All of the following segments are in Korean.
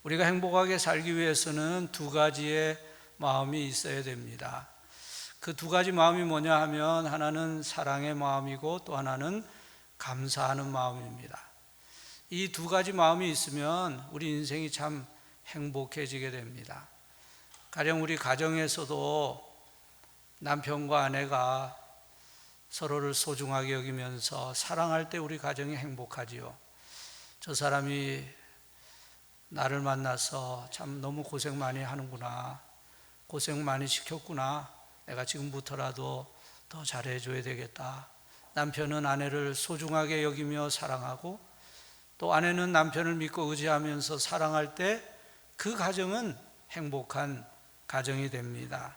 우리가 행복하게 살기 위해서는 두 가지의 마음이 있어야 됩니다. 그 두 가지 마음이 뭐냐 하면 하나는 사랑의 마음이고 또 하나는 감사하는 마음입니다. 이 두 가지 마음이 있으면 우리 인생이 참 행복해지게 됩니다. 가령 우리 가정에서도 남편과 아내가 서로를 소중하게 여기면서 사랑할 때 우리 가정이 행복하지요. 저 사람이 나를 만나서 참 너무 고생 많이 하는구나, 고생 많이 시켰구나, 내가 지금부터라도 더 잘해줘야 되겠다. 남편은 아내를 소중하게 여기며 사랑하고 또 아내는 남편을 믿고 의지하면서 사랑할 때 그 가정은 행복한 가정이 됩니다.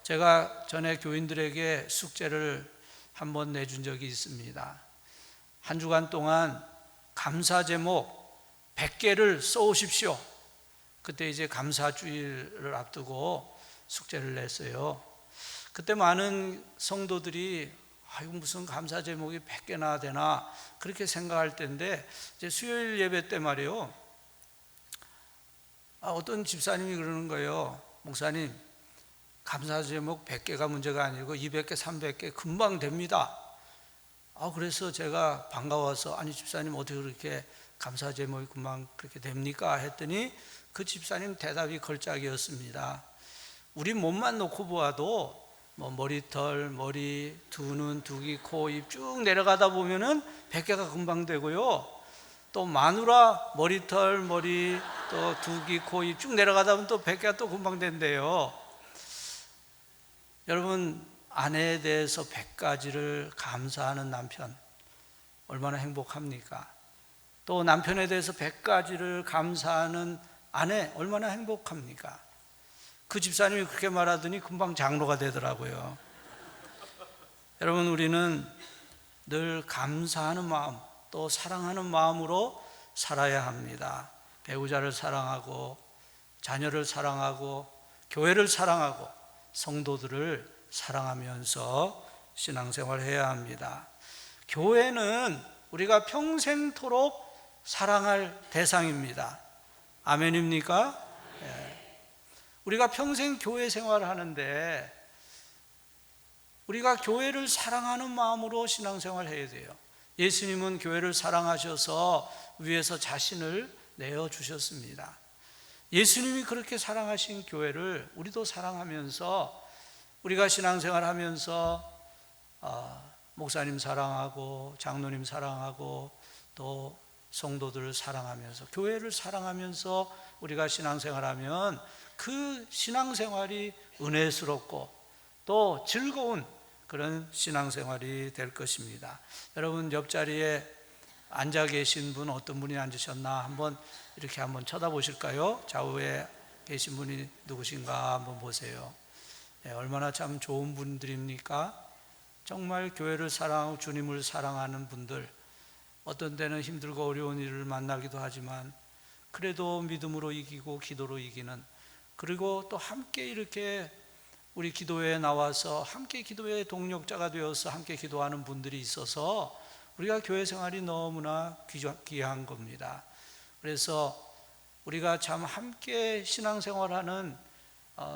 제가 전에 교인들에게 숙제를 한번 내준 적이 있습니다. 한 주간 동안 감사 제목 100개를 써오십시오. 그때 이제 감사주일을 앞두고 숙제를 냈어요. 그때 많은 성도들이 이거 무슨 감사 제목이 100개나 되나 그렇게 생각할 때인데, 이제 수요일 예배 때 말이에요. 어떤 집사님이 그러는 거예요. 목사님, 감사 제목 100개가 문제가 아니고 200개, 300개 금방 됩니다. 그래서 제가 반가워서 아니 집사님 어떻게 그렇게 감사 제목이 금방 그렇게 됩니까? 했더니 그 집사님 대답이 걸작이었습니다. 우리 몸만 놓고 보아도 머리털, 머리, 두 눈, 두 귀, 코, 입 쭉 내려가다 보면은 100개가 금방 되고요. 또 마누라, 머리털, 머리, 또 두 귀, 코, 입 쭉 내려가다 보면 또 100개가 또 금방 된대요. 여러분, 아내에 대해서 100가지를 감사하는 남편 얼마나 행복합니까? 또 남편에 대해서 100가지를 감사하는 아내 얼마나 행복합니까? 그 집사님이 그렇게 말하더니 금방 장로가 되더라고요. 여러분, 우리는 늘 감사하는 마음, 또 사랑하는 마음으로 살아야 합니다. 배우자를 사랑하고 자녀를 사랑하고 교회를 사랑하고 성도들을 사랑하면서 신앙생활을 해야 합니다. 교회는 우리가 평생토록 사랑할 대상입니다. 아멘입니까? 네. 우리가 평생 교회 생활을 하는데 우리가 교회를 사랑하는 마음으로 신앙생활을 해야 돼요. 예수님은 교회를 사랑하셔서 위에서 자신을 내어주셨습니다. 예수님이 그렇게 사랑하신 교회를 우리도 사랑하면서 우리가 신앙생활 하면서 목사님 사랑하고 장로님 사랑하고 또 성도들을 사랑하면서 교회를 사랑하면서 우리가 신앙생활하면 그 신앙생활이 은혜스럽고 또 즐거운 그런 신앙생활이 될 것입니다. 여러분, 옆자리에 앉아 계신 분 어떤 분이 앉으셨나 한번 이렇게 한번 쳐다보실까요? 좌우에 계신 분이 누구신가 한번 보세요. 얼마나 참 좋은 분들입니까? 정말 교회를 사랑하고 주님을 사랑하는 분들, 어떤 때는 힘들고 어려운 일을 만나기도 하지만 그래도 믿음으로 이기고 기도로 이기는, 그리고 또 함께 이렇게 우리 기도회에 나와서 함께 기도의 동력자가 되어서 함께 기도하는 분들이 있어서 우리가 교회 생활이 너무나 귀한 겁니다. 그래서 우리가 참 함께 신앙생활하는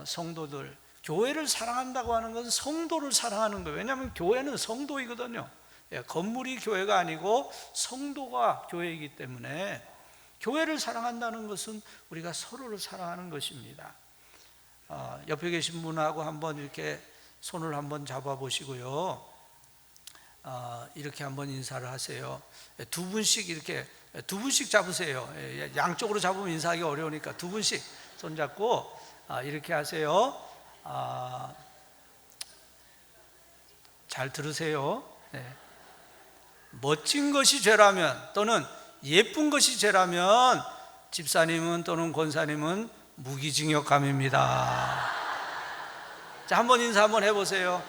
성도들, 교회를 사랑한다고 하는 것은 성도를 사랑하는 거예요. 왜냐하면 교회는 성도이거든요. 건물이 교회가 아니고 성도가 교회이기 때문에 교회를 사랑한다는 것은 우리가 서로를 사랑하는 것입니다. 옆에 계신 분하고 한번 이렇게 손을 한번 잡아 보시고요. 이렇게 한번 인사를 하세요. 두 분씩 잡으세요. 양쪽으로 잡으면 인사하기 어려우니까 두 분씩 손잡고 이렇게 하세요. 잘 들으세요. 멋진 것이 죄라면 또는 예쁜 것이 죄라면 집사님은 또는 권사님은 무기징역감입니다. 자, 한번 인사 한번 해보세요.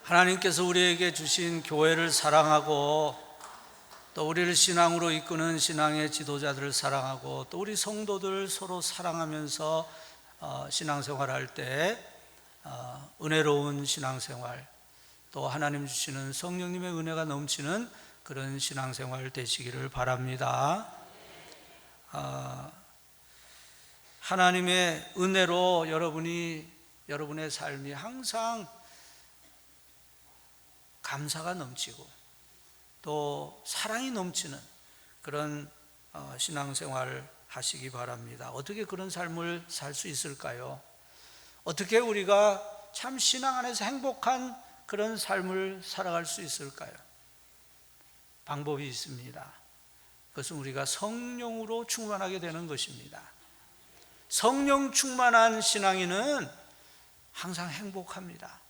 하나님께서 우리에게 주신 교회를 사랑하고 또 우리를 신앙으로 이끄는 신앙의 지도자들을 사랑하고 또 우리 성도들 서로 사랑하면서 신앙생활 할 때 은혜로운 신앙생활, 또 하나님 주시는 성령님의 은혜가 넘치는 그런 신앙생활 되시기를 바랍니다. 하나님의 은혜로 여러분의 삶이 항상 감사가 넘치고 또 사랑이 넘치는 그런 신앙생활 하시기 바랍니다. 어떻게 그런 삶을 살 수 있을까요? 어떻게 우리가 참 신앙 안에서 행복한 그런 삶을 살아갈 수 있을까요? 방법이 있습니다. 그것은 우리가 성령으로 충만하게 되는 것입니다. 성령 충만한 신앙인은 항상 행복합니다.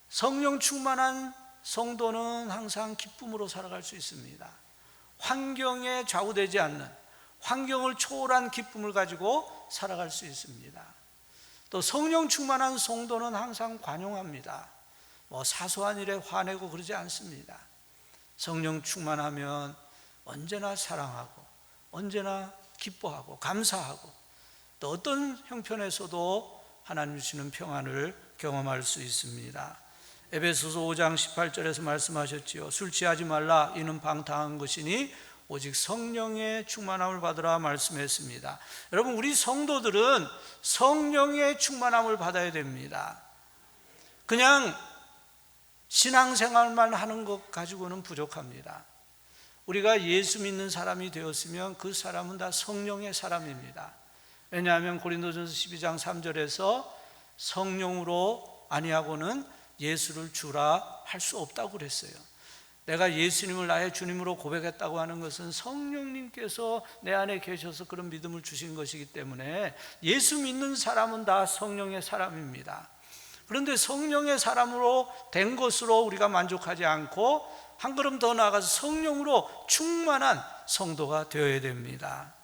성령 충만한 성도는 항상 기쁨으로 살아갈 수 있습니다. 환경에 좌우되지 않는, 환경을 초월한 기쁨을 가지고 살아갈 수 있습니다. 또 성령 충만한 성도는 항상 관용합니다. 사소한 일에 화내고 그러지 않습니다. 성령 충만하면 언제나 사랑하고 언제나 기뻐하고 감사하고 또 어떤 형편에서도 하나님 주시는 평안을 경험할 수 있습니다. 에베소서 5장 18절에서 말씀하셨지요. 술 취하지 말라, 이는 방탕한 것이니 오직 성령의 충만함을 받으라 말씀했습니다. 여러분, 우리 성도들은 성령의 충만함을 받아야 됩니다. 그냥 신앙생활만 하는 것 가지고는 부족합니다. 우리가 예수 믿는 사람이 되었으면 그 사람은 다 성령의 사람입니다. 왜냐하면 고린도전서 12장 3절에서 성령으로 아니하고는 예수를 주라 할 수 없다고 그랬어요. 내가 예수님을 나의 주님으로 고백했다고 하는 것은 성령님께서 내 안에 계셔서 그런 믿음을 주신 것이기 때문에 예수 믿는 사람은 다 성령의 사람입니다. 그런데 성령의 사람으로 된 것으로 우리가 만족하지 않고 한 걸음 더 나아가서 성령으로 충만한 성도가 되어야 됩니다.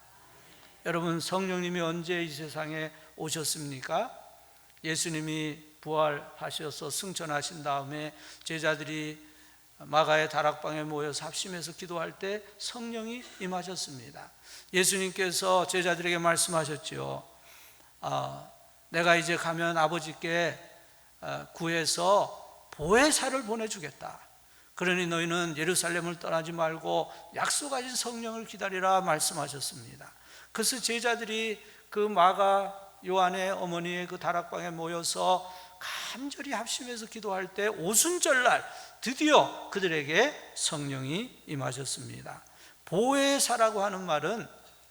여러분, 성령님이 언제 이 세상에 오셨습니까? 예수님이 부활하셔서 승천하신 다음에 제자들이 마가의 다락방에 모여서 합심해서 기도할 때 성령이 임하셨습니다. 예수님께서 제자들에게 말씀하셨죠. 내가 이제 가면 아버지께 구해서 보혜사를 보내주겠다. 그러니 너희는 예루살렘을 떠나지 말고 약속하신 성령을 기다리라 말씀하셨습니다. 그래서 제자들이 그 마가 요한의 어머니의 그 다락방에 모여서 간절히 합심해서 기도할 때 오순절날 드디어 그들에게 성령이 임하셨습니다. 보혜사라고 하는 말은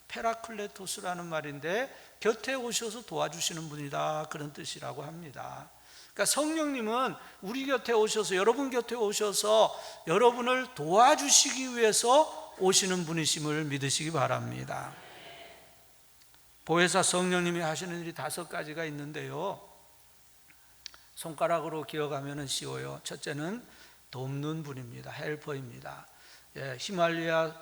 페라클레토스라는 말인데 곁에 오셔서 도와주시는 분이다, 그런 뜻이라고 합니다. 그러니까 성령님은 우리 곁에 오셔서, 여러분 곁에 오셔서 여러분을 도와주시기 위해서 오시는 분이심을 믿으시기 바랍니다. 보혜사 성령님이 하시는 일이 5가지가 있는데요, 손가락으로 기억하면 쉬워요. 첫째는 돕는 분입니다. 헬퍼입니다. 히말라야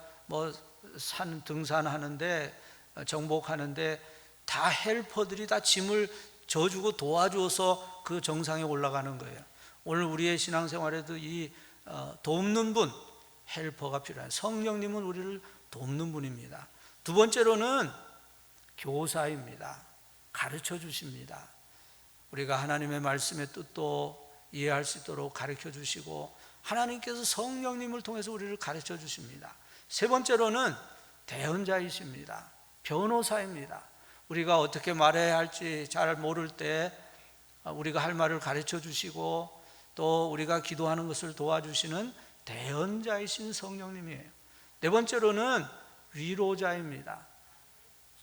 산 등산하는데, 정복하는데 다 헬퍼들이 다 짐을 져주고 도와줘서 그 정상에 올라가는 거예요. 오늘 우리의 신앙생활에도 이 돕는 분, 헬퍼가 필요해요. 성령님은 우리를 돕는 분입니다. 두 번째로는 교사입니다. 가르쳐 주십니다. 우리가 하나님의 말씀의 뜻도 이해할 수 있도록 가르쳐 주시고 하나님께서 성령님을 통해서 우리를 가르쳐 주십니다. 세 번째로는 대언자이십니다. 변호사입니다. 우리가 어떻게 말해야 할지 잘 모를 때 우리가 할 말을 가르쳐 주시고 또 우리가 기도하는 것을 도와주시는 대언자이신 성령님이에요. 네 번째로는 위로자입니다.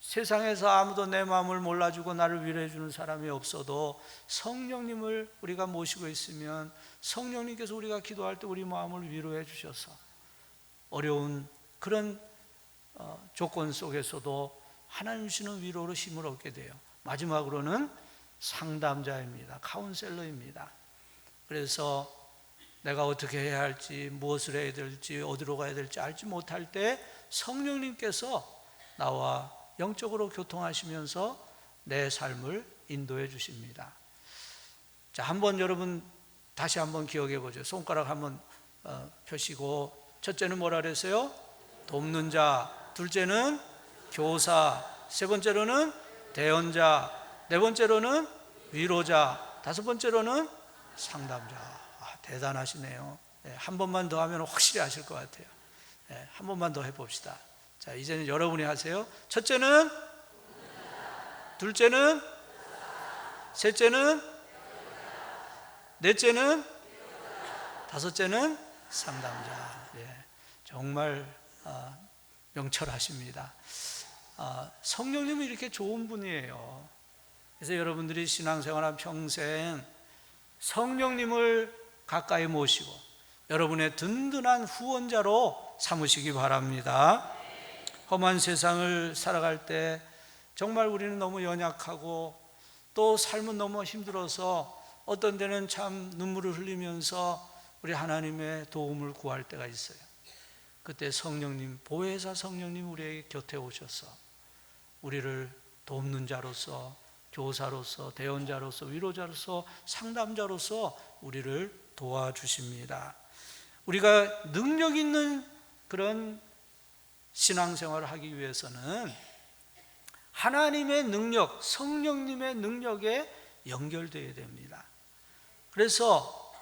세상에서 아무도 내 마음을 몰라주고 나를 위로해 주는 사람이 없어도 성령님을 우리가 모시고 있으면 성령님께서 우리가 기도할 때 우리 마음을 위로해 주셔서 어려운 그런 조건 속에서도 하나님 주시는 위로로 힘을 얻게 돼요. 마지막으로는 상담자입니다. 카운셀러입니다. 그래서 내가 어떻게 해야 할지, 무엇을 해야 될지, 어디로 가야 될지 알지 못할 때 성령님께서 나와 영적으로 교통하시면서 내 삶을 인도해 주십니다. 자, 한번 여러분 다시 한번 기억해 보죠. 손가락 한번 펴시고, 첫째는 뭐라 그랬어요? 돕는 자. 둘째는 교사. 세 번째로는 대언자, 네 번째로는 위로자, 다섯 번째로는 상담자. 대단하시네요. 한 번만 더 하면 확실히 아실 것 같아요. 한 번만 더 해봅시다. 자, 이제는 여러분이 하세요. 첫째는, 둘째는, 셋째는, 넷째는, 다섯째는 상담자. 정말 명철하십니다. 성령님은 이렇게 좋은 분이에요. 그래서 여러분들이 신앙생활한 평생 성령님을 가까이 모시고 여러분의 든든한 후원자로 삼으시기 바랍니다. 험한 세상을 살아갈 때 정말 우리는 너무 연약하고 또 삶은 너무 힘들어서 어떤 데는 참 눈물을 흘리면서 우리 하나님의 도움을 구할 때가 있어요. 그때 성령님, 보혜사 성령님 우리에게 곁에 오셔서 우리를 돕는 자로서, 교사로서, 대언자로서, 위로자로서, 상담자로서 우리를 도와주십니다. 우리가 능력 있는 그런 신앙생활을 하기 위해서는 하나님의 능력, 성령님의 능력에 연결되어야 됩니다. 그래서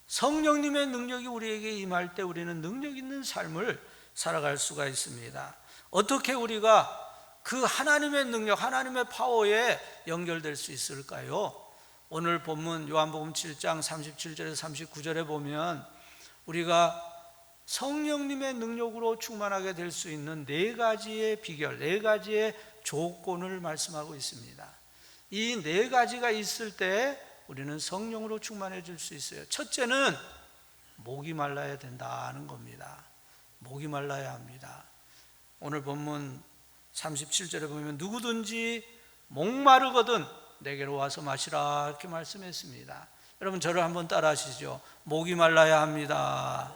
성령님의 능력이 우리에게 임할 때 우리는 능력 있는 삶을 살아갈 수가 있습니다. 어떻게 우리가 그 하나님의 능력, 하나님의 파워에 연결될 수 있을까요? 오늘 본문 요한복음 7장 37절에서 39절에 보면 우리가 성령님의 능력으로 충만하게 될 수 있는 네 가지의 비결, 네 가지의 조건을 말씀하고 있습니다. 이 네 가지가 있을 때 우리는 성령으로 충만해질 수 있어요. 첫째는 목이 말라야 된다는 겁니다. 목이 말라야 합니다. 오늘 본문 37절에 보면 누구든지 목마르거든 내게로 와서 마시라 이렇게 말씀했습니다. 여러분 저를 한번 따라 하시죠. 목이 말라야 합니다.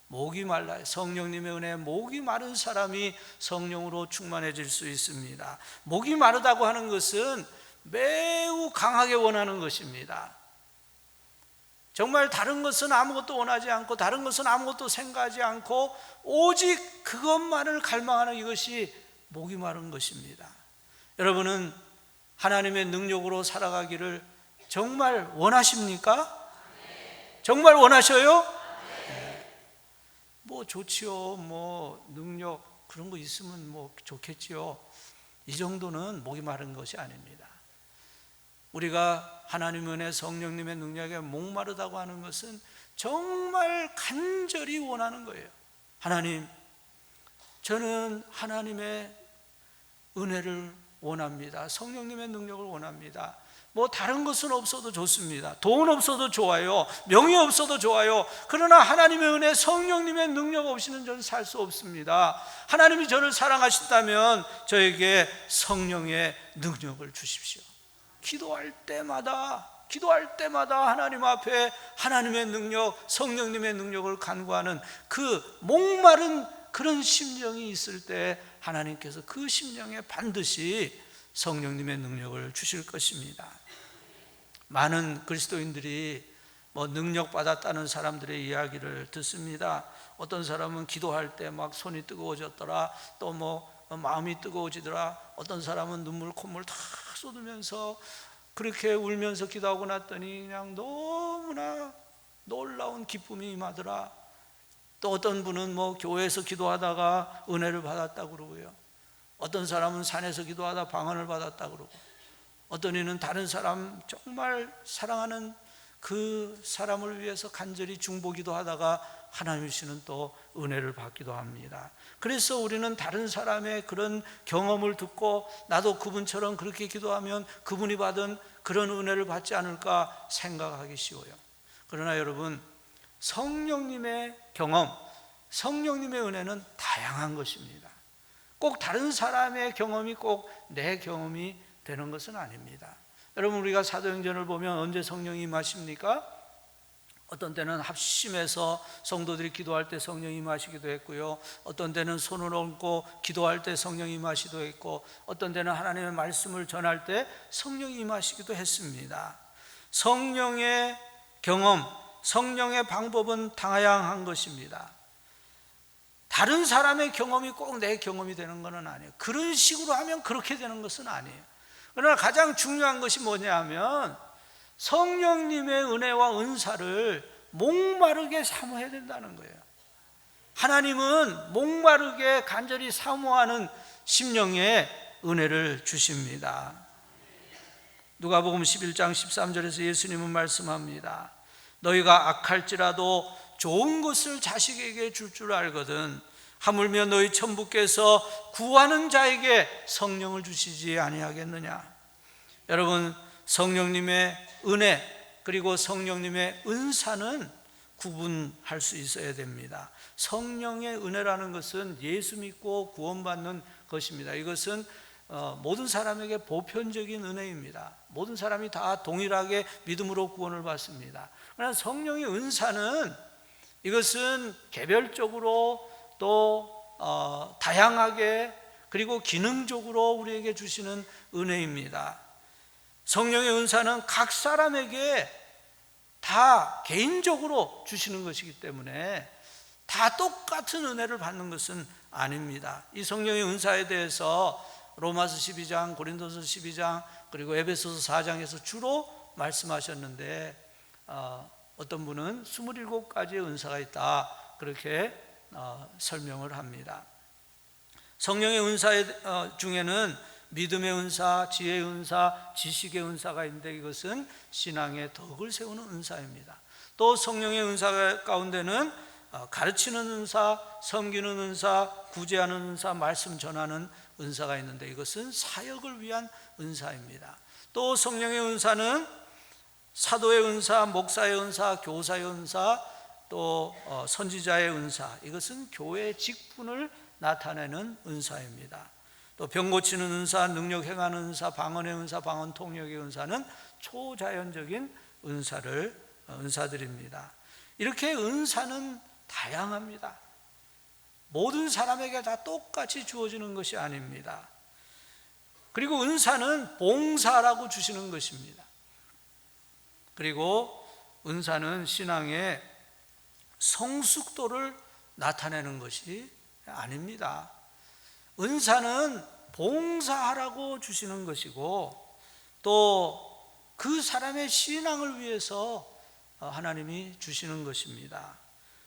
목이 말라요. 성령님의 은혜에 목이 마른 사람이 성령으로 충만해질 수 있습니다. 목이 마르다고 하는 것은 매우 강하게 원하는 것입니다. 정말 다른 것은 아무것도 원하지 않고 다른 것은 아무것도 생각하지 않고 오직 그것만을 갈망하는 이것이 목이 마른 것입니다. 여러분은 하나님의 능력으로 살아가기를 정말 원하십니까? 정말 원하셔요? 뭐 좋지요. 뭐 능력 그런 거 있으면 뭐 좋겠지요. 이 정도는 목이 마른 것이 아닙니다. 우리가 하나님의 은혜, 성령님의 능력에 목마르다고 하는 것은 정말 간절히 원하는 거예요. 하나님, 저는 하나님의 은혜를 원합니다. 성령님의 능력을 원합니다. 뭐 다른 것은 없어도 좋습니다. 돈 없어도 좋아요. 명예 없어도 좋아요. 그러나 하나님의 은혜, 성령님의 능력 없이는 저는 살 수 없습니다. 하나님이 저를 사랑하신다면 저에게 성령의 능력을 주십시오. 기도할 때마다 하나님 앞에 하나님의 능력, 성령님의 능력을 간구하는 그 목마른 그런 심령이 있을 때 하나님께서 그 심령에 반드시 성령님의 능력을 주실 것입니다. 많은 그리스도인들이 뭐 능력 받았다는 사람들의 이야기를 듣습니다. 어떤 사람은 기도할 때 막 손이 뜨거워졌더라, 또 뭐 마음이 뜨거워지더라, 어떤 사람은 눈물 콧물 다 쏟으면서 그렇게 울면서 기도하고 났더니 그냥 너무나 놀라운 기쁨이 임하더라. 또 어떤 분은 뭐 교회에서 기도하다가 은혜를 받았다고 그러고요, 어떤 사람은 산에서 기도하다 방언을 받았다고 그러고, 어떤 이는 다른 사람 정말 사랑하는 그 사람을 위해서 간절히 중보기도 하다가 하나님 주시는 또 은혜를 받기도 합니다. 그래서 우리는 다른 사람의 그런 경험을 듣고 나도 그분처럼 그렇게 기도하면 그분이 받은 그런 은혜를 받지 않을까 생각하기 쉬워요. 그러나 여러분, 성령님의 경험, 성령님의 은혜는 다양한 것입니다. 꼭 다른 사람의 경험이 꼭 내 경험이 되는 것은 아닙니다. 여러분, 우리가 사도행전을 보면 언제 성령이 임하십니까? 어떤 때는 합심해서 성도들이 기도할 때 성령이 임하시기도 했고요, 어떤 때는 손을 얹고 기도할 때 성령이 임하시기도 했고, 어떤 때는 하나님의 말씀을 전할 때 성령이 임하시기도 했습니다. 성령의 경험, 성령의 방법은 다양한 것입니다. 다른 사람의 경험이 꼭 내 경험이 되는 것은 아니에요. 그런 식으로 하면 그렇게 되는 것은 아니에요. 그러나 가장 중요한 것이 뭐냐 하면 성령님의 은혜와 은사를 목마르게 사모해야 된다는 거예요. 하나님은 목마르게 간절히 사모하는 심령에 은혜를 주십니다. 누가복음 11장 13절에서 예수님은 말씀합니다. 너희가 악할지라도 좋은 것을 자식에게 줄 줄 알거든 하물며 너희 천부께서 구하는 자에게 성령을 주시지 아니하겠느냐. 여러분, 성령님의 은혜 그리고 성령님의 은사는 구분할 수 있어야 됩니다. 성령의 은혜라는 것은 예수 믿고 구원받는 것입니다. 이것은 모든 사람에게 보편적인 은혜입니다. 모든 사람이 다 동일하게 믿음으로 구원을 받습니다. 그러나 성령의 은사는 이것은 개별적으로 또 다양하게 그리고 기능적으로 우리에게 주시는 은혜입니다. 성령의 은사는 각 사람에게 다 개인적으로 주시는 것이기 때문에 다 똑같은 은혜를 받는 것은 아닙니다. 이 성령의 은사에 대해서 로마서 12장, 고린도서 12장 그리고 에베소서 4장에서 주로 말씀하셨는데 어떤 분은 27가지의 은사가 있다 그렇게 설명을 합니다. 성령의 은사 중에는 믿음의 은사, 지혜의 은사, 지식의 은사가 있는데 이것은 신앙의 덕을 세우는 은사입니다. 또 성령의 은사 가운데는 가르치는 은사, 섬기는 은사, 구제하는 은사, 말씀 전하는 은사가 있는데 이것은 사역을 위한 은사입니다. 또 성령의 은사는 사도의 은사, 목사의 은사, 교사의 은사, 또 선지자의 은사, 이것은 교회의 직분을 나타내는 은사입니다. 또 병 고치는 은사, 능력 행하는 은사, 방언의 은사, 방언 통역의 은사는 초자연적인 은사들입니다. 이렇게 은사는 다양합니다. 모든 사람에게 다 똑같이 주어지는 것이 아닙니다. 그리고 은사는 봉사라고 주시는 것입니다. 그리고 은사는 신앙의 성숙도를 나타내는 것이 아닙니다. 은사는 봉사하라고 주시는 것이고 또 그 사람의 신앙을 위해서 하나님이 주시는 것입니다.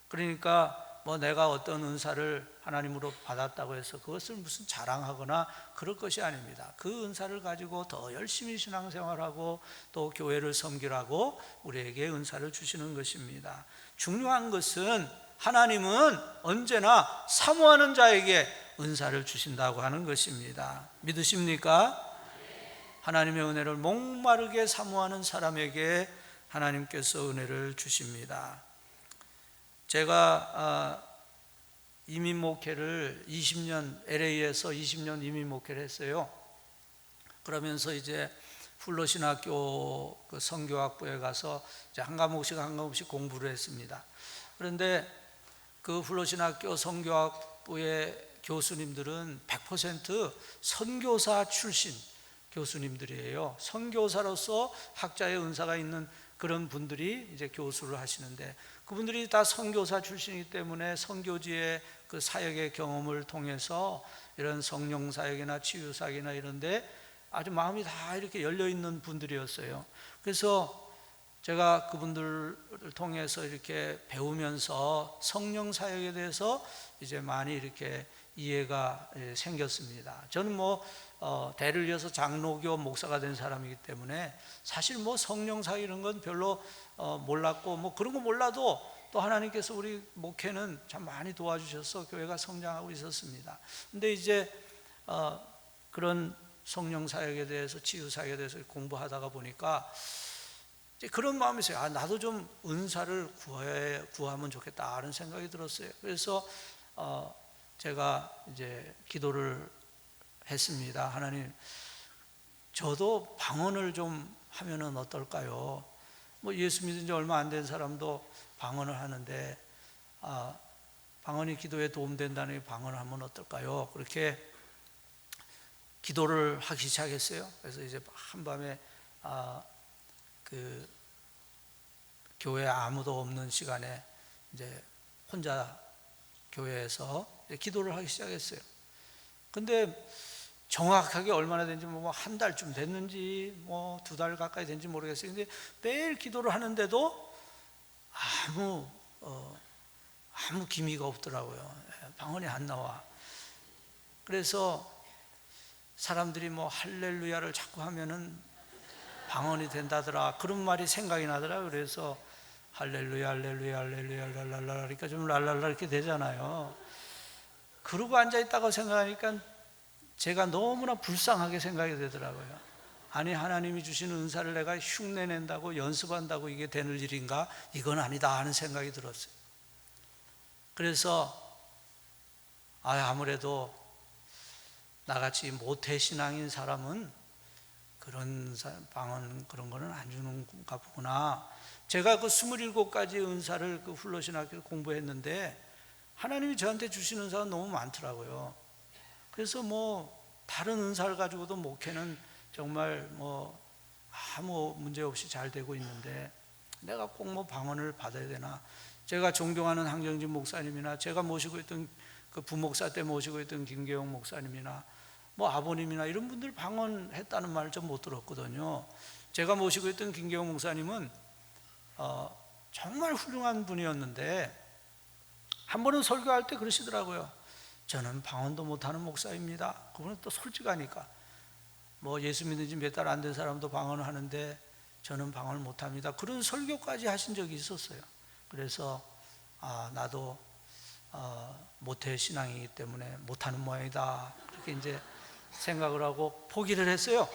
그러니까 내가 어떤 은사를 하나님으로 받았다고 해서 그것을 무슨 자랑하거나 그럴 것이 아닙니다. 그 은사를 가지고 더 열심히 신앙생활하고 또 교회를 섬기라고 우리에게 은사를 주시는 것입니다. 중요한 것은 하나님은 언제나 사모하는 자에게 은사를 주신다고 하는 것입니다. 믿으십니까? 하나님의 은혜를 목마르게 사모하는 사람에게 하나님께서 은혜를 주십니다. 제가 이민 목회를 20년 LA에서 20년 이민 목회를 했어요. 그러면서 이제 플러신학교 그 선교학부에 가서 이제 한 과목씩 공부를 했습니다. 그런데 그 플러신학교 선교학부의 교수님들은 100% 선교사 출신 교수님들이에요. 선교사로서 학자의 은사가 있는 그런 분들이 이제 교수를 하시는데 그분들이 다 선교사 출신이기 때문에 선교지의 그 사역의 경험을 통해서 이런 성령 사역이나 치유 사역이나 이런데 아주 마음이 다 이렇게 열려 있는 분들이었어요. 그래서 제가 그분들을 통해서 이렇게 배우면서 성령 사역에 대해서 이제 많이 이렇게 이해가 생겼습니다. 저는 대를 이어서 장로교 목사가 된 사람이기 때문에 사실 성령 사역 이런 건 별로 몰랐고 그런 거 몰라도 또 하나님께서 우리 목회는 참 많이 도와주셔서 교회가 성장하고 있었습니다. 근데 이제 그런 성령 사역에 대해서 치유 사역에 대해서 공부하다가 보니까 이제 그런 마음이 있어요. 나도 좀 은사를 구하면 좋겠다 하는 생각이 들었어요. 그래서 제가 이제 기도를 했습니다. 하나님, 저도 방언을 좀 하면은 어떨까요? 예수 믿은 지 얼마 안 된 사람도 방언을 하는데 방언이 기도에 도움된다니 방언을 하면 어떨까요? 그렇게 기도를 하기 시작했어요. 그래서 이제 한밤에 그 교회에 아무도 없는 시간에 이제 혼자 교회에서 기도를 하기 시작했어요. 근데 정확하게 얼마나 된지 뭐 한 달쯤 됐는지 뭐 2달 가까이 된지 모르겠어요. 근데 매일 기도를 하는데도 아무 기미가 없더라고요. 방언이 안 나와. 그래서 사람들이 뭐 할렐루야를 자꾸 하면은 방언이 된다더라, 그런 말이 생각이 나더라. 그래서 할렐루야 할렐루야 할렐루야 랄랄라, 그러니까 좀 랄랄라 이렇게 되잖아요. 그러고 앉아있다고 생각하니까 제가 너무나 불쌍하게 생각이 되더라고요. 아니, 하나님이 주시는 은사를 내가 흉내낸다고 연습한다고 이게 되는 일인가? 이건 아니다 하는 생각이 들었어요. 그래서 아무래도 나같이 모태신앙인 사람은 그런 방언 그런 거는 안 주는가 보구나. 제가 그 27가지 은사를 그 훌로신학교를 공부했는데 하나님이 저한테 주시는 은사가 너무 많더라고요. 그래서 뭐 다른 은사를 가지고도 목회는 정말 뭐 아무 문제 없이 잘 되고 있는데 내가 꼭 뭐 방언을 받아야 되나? 제가 존경하는 황정진 목사님이나 제가 모시고 있던 그 부목사 때 모시고 있던 김계용 목사님이나 뭐 아버님이나 이런 분들 방언했다는 말을 좀 못 들었거든요. 제가 모시고 있던 김계용 목사님은 정말 훌륭한 분이었는데 한 번은 설교할 때 그러시더라고요. 저는 방언도 못하는 목사입니다. 그분은 또 솔직하니까 뭐 예수 믿은 지 몇 달 안 된 사람도 방언을 하는데 저는 방언을 못합니다. 그런 설교까지 하신 적이 있었어요. 그래서 나도 모태 신앙이기 때문에 못하는 모양이다, 그렇게 이제 생각을 하고 포기를 했어요.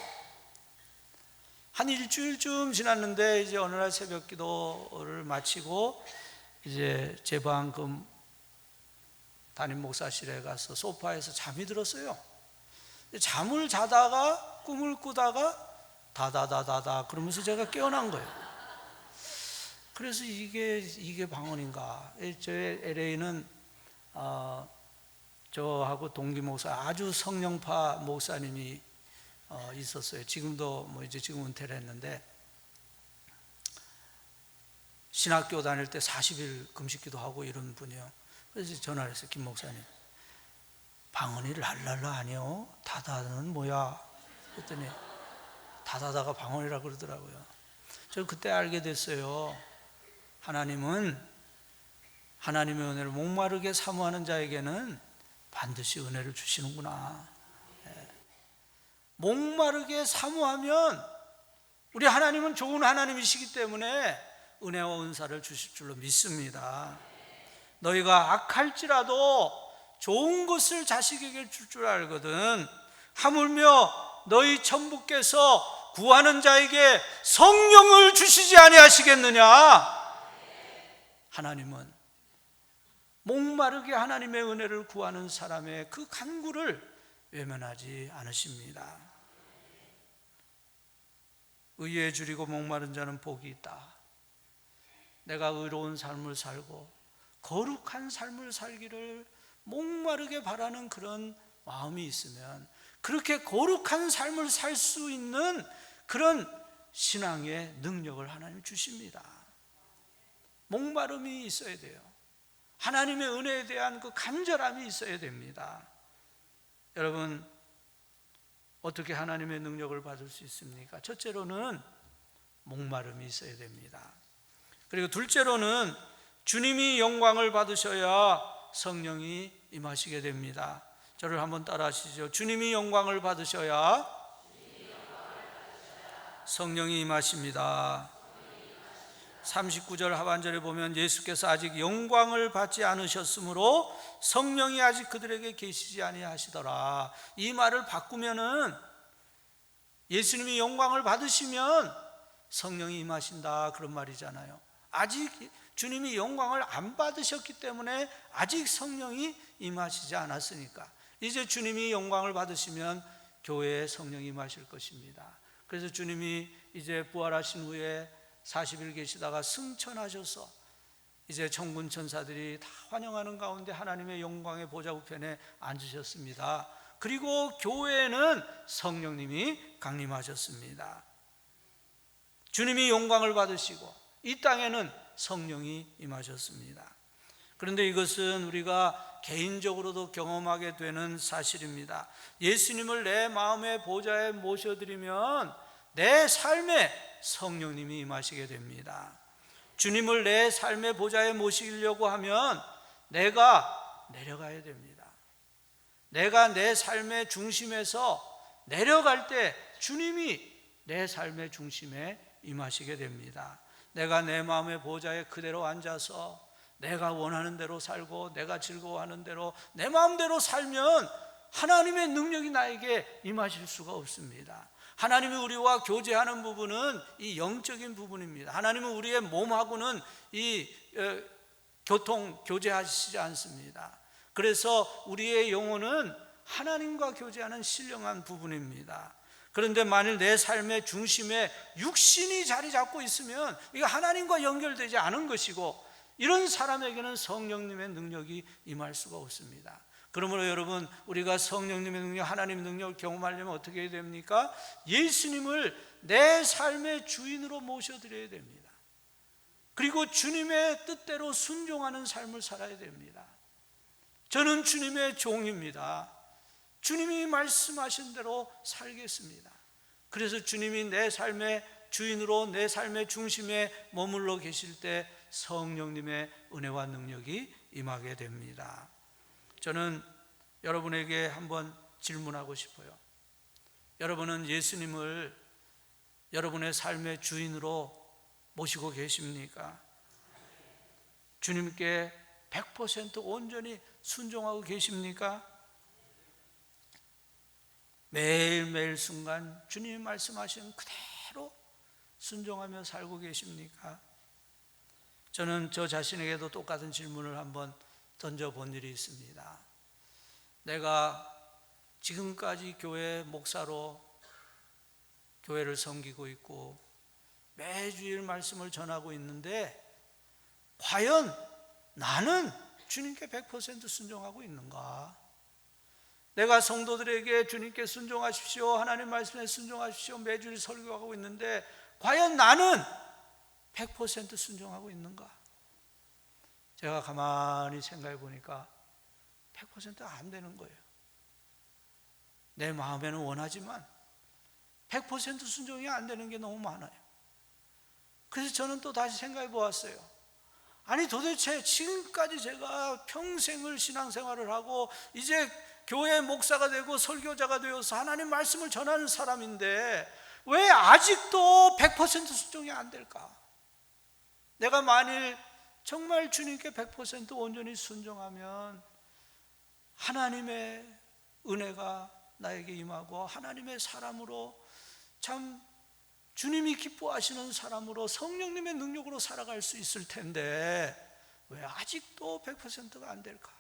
한 일주일쯤 지났는데 이제 어느 날 새벽 기도를 마치고 이제 제 방 담임 목사실에 가서 소파에서 잠이 들었어요. 잠을 자다가 꿈을 꾸다가 다다다다다 그러면서 제가 깨어난 거예요. 그래서 이게 방언인가? 저희 LA는 저하고 동기 목사, 아주 성령파 목사님이 있었어요. 지금도 뭐 이제 지금 은퇴를 했는데 신학교 다닐 때 40일 금식기도 하고 이런 분이요. 그래서 전화를 했어요. 김 목사님, 방언이 랄랄라 아니요? 다다는 뭐야? 그랬더니 다다다가 방언이라고 그러더라고요. 저 그때 알게 됐어요. 하나님은 하나님의 은혜를 목마르게 사모하는 자에게는 반드시 은혜를 주시는구나. 목마르게 사모하면 우리 하나님은 좋은 하나님이시기 때문에 은혜와 은사를 주실 줄로 믿습니다. 너희가 악할지라도 좋은 것을 자식에게 줄 줄 알거든. 하물며 너희 천부께서 구하는 자에게 성령을 주시지 아니하시겠느냐. 하나님은 목마르게 하나님의 은혜를 구하는 사람의 그 간구를 외면하지 않으십니다. 의에 줄이고 목마른 자는 복이 있다. 내가 의로운 삶을 살고 거룩한 삶을 살기를 목마르게 바라는 그런 마음이 있으면 그렇게 거룩한 삶을 살 수 있는 그런 신앙의 능력을 하나님 주십니다. 목마름이 있어야 돼요. 하나님의 은혜에 대한 그 간절함이 있어야 됩니다. 여러분, 어떻게 하나님의 능력을 받을 수 있습니까? 첫째로는 목마름이 있어야 됩니다. 그리고 둘째로는 주님이 영광을 받으셔야 성령이 임하시게 됩니다. 저를 한번 따라 하시죠. 주님이 영광을 받으셔야 성령이 임하십니다. 39절 하반절에 보면 예수께서 아직 영광을 받지 않으셨으므로 성령이 아직 그들에게 계시지 아니하시더라. 이 말을 바꾸면은 예수님이 영광을 받으시면 성령이 임하신다, 그런 말이잖아요. 아직 주님이 영광을 안 받으셨기 때문에 아직 성령이 임하시지 않았으니까 이제 주님이 영광을 받으시면 교회에 성령이 임하실 것입니다. 그래서 주님이 이제 부활하신 후에 40일 계시다가 승천하셔서 이제 천군 천사들이 다 환영하는 가운데 하나님의 영광의 보좌 우편에 앉으셨습니다. 그리고 교회에는 성령님이 강림하셨습니다. 주님이 영광을 받으시고 이 땅에는 성령이 임하셨습니다. 그런데 이것은 우리가 개인적으로도 경험하게 되는 사실입니다. 예수님을 내 마음의 보좌에 모셔드리면 내 삶에 성령님이 임하시게 됩니다. 주님을 내 삶의 보좌에 모시려고 하면 내가 내려가야 됩니다. 내가 내 삶의 중심에서 내려갈 때 주님이 내 삶의 중심에 임하시게 됩니다. 내가 내 마음의 보좌에 그대로 앉아서 내가 원하는 대로 살고 내가 즐거워하는 대로 내 마음대로 살면 하나님의 능력이 나에게 임하실 수가 없습니다. 하나님이 우리와 교제하는 부분은 이 영적인 부분입니다. 하나님은 우리의 몸하고는 교제하시지 않습니다. 그래서 우리의 영혼은 하나님과 교제하는 신령한 부분입니다. 그런데 만일 내 삶의 중심에 육신이 자리 잡고 있으면 이게 하나님과 연결되지 않은 것이고, 이런 사람에게는 성령님의 능력이 임할 수가 없습니다. 그러므로 여러분, 우리가 성령님의 능력, 하나님의 능력을 경험하려면 어떻게 해야 됩니까? 예수님을 내 삶의 주인으로 모셔드려야 됩니다. 그리고 주님의 뜻대로 순종하는 삶을 살아야 됩니다. 저는 주님의 종입니다. 주님이 말씀하신 대로 살겠습니다. 그래서 주님이 내 삶의 주인으로 내 삶의 중심에 머물러 계실 때 성령님의 은혜와 능력이 임하게 됩니다. 저는 여러분에게 한번 질문하고 싶어요. 여러분은 예수님을 여러분의 삶의 주인으로 모시고 계십니까? 주님께 100% 온전히 순종하고 계십니까? 매일매일 순간 주님이 말씀하시는 그대로 순종하며 살고 계십니까? 저는 저 자신에게도 똑같은 질문을 한번 던져본 일이 있습니다. 내가 지금까지 교회 목사로 교회를 섬기고 있고 매주일 말씀을 전하고 있는데 과연 나는 주님께 100% 순종하고 있는가? 내가 성도들에게 주님께 순종하십시오, 하나님 말씀에 순종하십시오 매주일 설교하고 있는데 과연 나는 100% 순종하고 있는가? 제가 가만히 생각해 보니까 100%가 안 되는 거예요. 내 마음에는 원하지만 100% 순종이 안 되는 게 너무 많아요. 그래서 저는 또 다시 생각해 보았어요. 아니 도대체 지금까지 제가 평생을 신앙생활을 하고 이제 교회 목사가 되고 설교자가 되어서 하나님 말씀을 전하는 사람인데 왜 아직도 100% 순종이 안 될까? 내가 만일 정말 주님께 100% 온전히 순종하면 하나님의 은혜가 나에게 임하고 하나님의 사람으로, 참 주님이 기뻐하시는 사람으로 성령님의 능력으로 살아갈 수 있을 텐데 왜 아직도 100%가 안 될까?